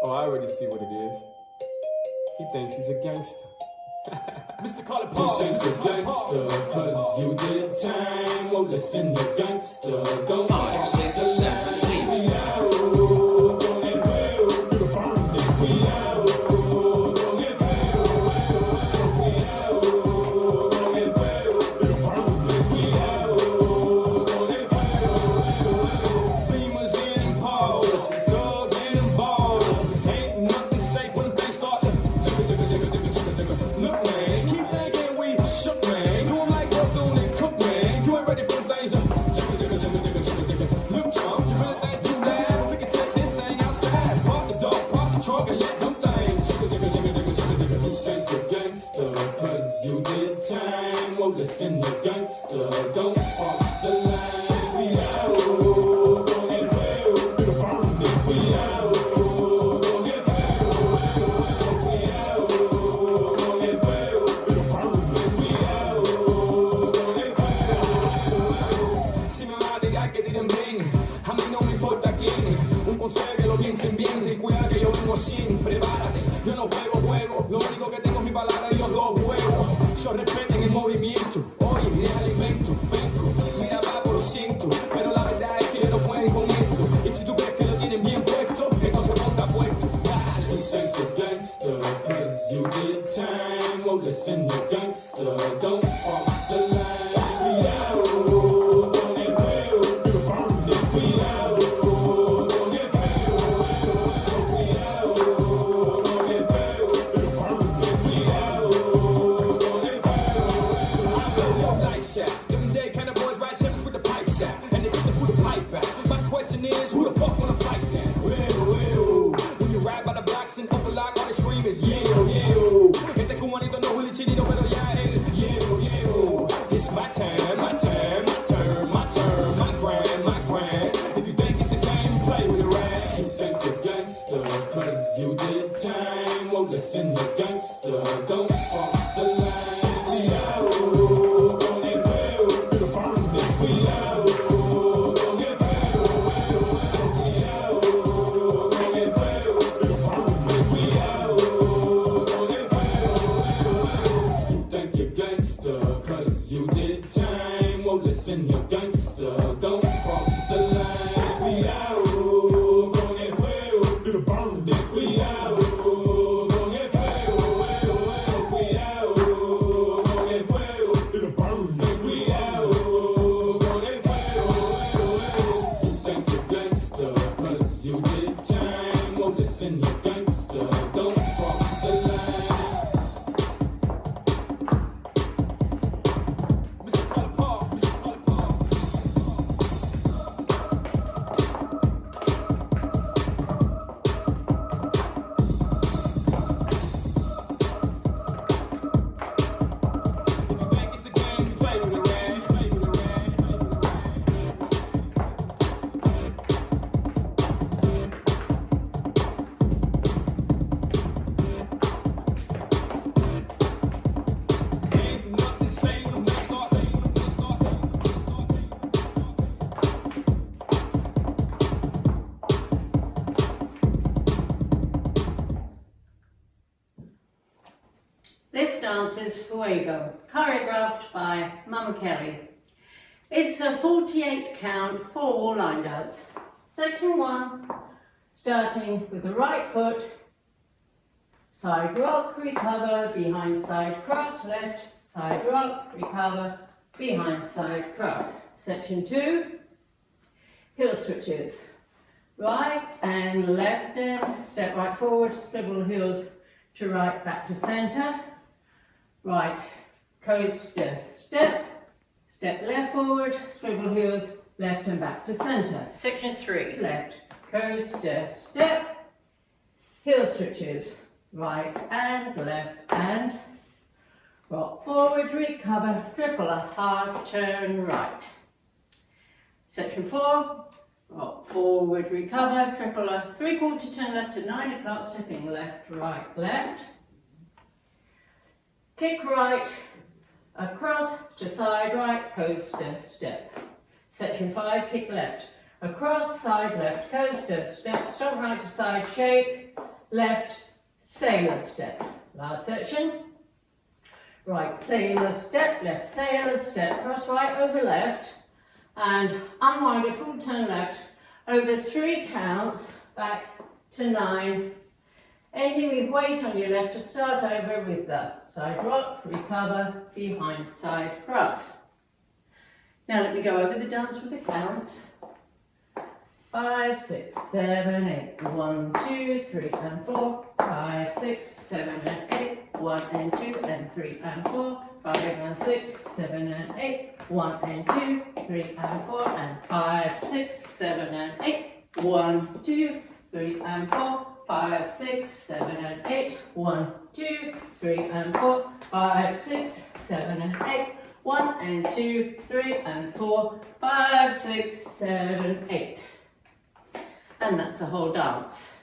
Oh, I already see what it is. He thinks he's a gangster. Mr. Carly Paul. You think you're gangster, cause you did time. Well, listen, you're gangster. Don't cross the line. We out, don't get fail. We out, don't get fail. We out, don't get fail. We out, don't get fail. Beamers in Paulus, thugs in balls. Ain't nothing safe when things start to look, man, keep thinking we shook, man. Do 'em like what don't they cook, man. You ain't ready for them things to look, Tom, you really think you bad? We can take this thing outside. Park the dog, park the truck, and let them things. You think you're gangster, cause you did time. Well, listen, you're gangster. Don't cross the line. We out, don't get fail. We out, don't get fail. We out, don't get fail. We out, don't get fail. Si mi madre ya que tienen bien, a mí no me importa quién. Un consejo que lo piensen bien, ten cuidado que yo vengo sin. Prepárate, yo no juego, lo único que tengo es mi palabra y yo lo juego. Yo respeten el movimiento, oye, deja el invento, vengo, mira abajo lo siento, pero la verdad es que no pueden con esto. Y si tú crees que lo tienen bien puesto, entonces ponte puesto. Dale. You think you're gangster, cause you did time. Well, listen, you're gangster, don't cross the line. We out, don't get fail. We out, don't get fail. We out, don't get fail. We out, don't get fail. I know your lights out. Them dead kind of boys ride shepherds with the pipes out. And they get to put the pipe out. My question is, who the fuck wanna fight now? Well, when you ride by the blocks and overlock, all they scream is yeah. Este cubanito no Willy Chinito, pero ya él, yeah. It's my turn, my turn, my turn, my turn, my grand. If you think it's a game, play with it, right? You think you're gangster, cause you did time. Well, listen, you're gangster, don't cross the line. We out, don't get fail. We out, don't get fail. We out, don't get fail. We out, don't get fail. You think you're gangster, cause you did time. Well, listen, you're gangster, don't cross the line. We out, don't get fail. We out, don't get fail. We out, don't get fail. We out, don't get fail. You think you're gangster, cause you did time. Well, listen, you're gangster, don't cross the line. Mr. Carly Paul, Mr. Carly Paul. If you think it's a game, play with it, right? Ain't nothing safe when they start. This dance is Fuego, choreographed by Mama Kelly. It's a 48 count, 4-wall line dance. Section 1, starting with the right foot, side rock, recover, behind side cross, left, side rock, recover, behind side cross. Section 2, heel switches. Right and left and step right forward, swivel heels to right, back to centre. Right, coaster, step, step left forward, swivel heels, left and back to centre. Section 3, left, coaster, step, heel switches, right and left and rock forward, recover, triple a half, turn right. Section 4, rock forward, recover, triple a 3/4 turn left to 9 o'clock, stepping left, right, left. Kick right, across to side right, coaster, step. Section 5, kick left, across, side, left, coaster, step, stomp right to side, shake, left, sailor step. Last section. Right sailor step, left sailor step, cross right over left, and unwind a full turn left over 3 counts, back to 9, ending with weight on your left to start over with the side rock, recover, behind side cross. Now let me go over the dance with the counts. 5, 6, 7, 8, 1, 2, 3 and 4, 5, 6, 7 and 8, 1 and 2 and 3 and 4, 5 and 6, 7 and 8, 1 and 2, 3 and 4 and 5, 6, 7 and 8, 1, 2, 3 and 4, 5, 6, 7 and 8, 1, 2, 3 and 4, 5, 6, 7 and 8, 1 and 2, 3 and 4, 5, 6, 7, 8. And that's the whole dance.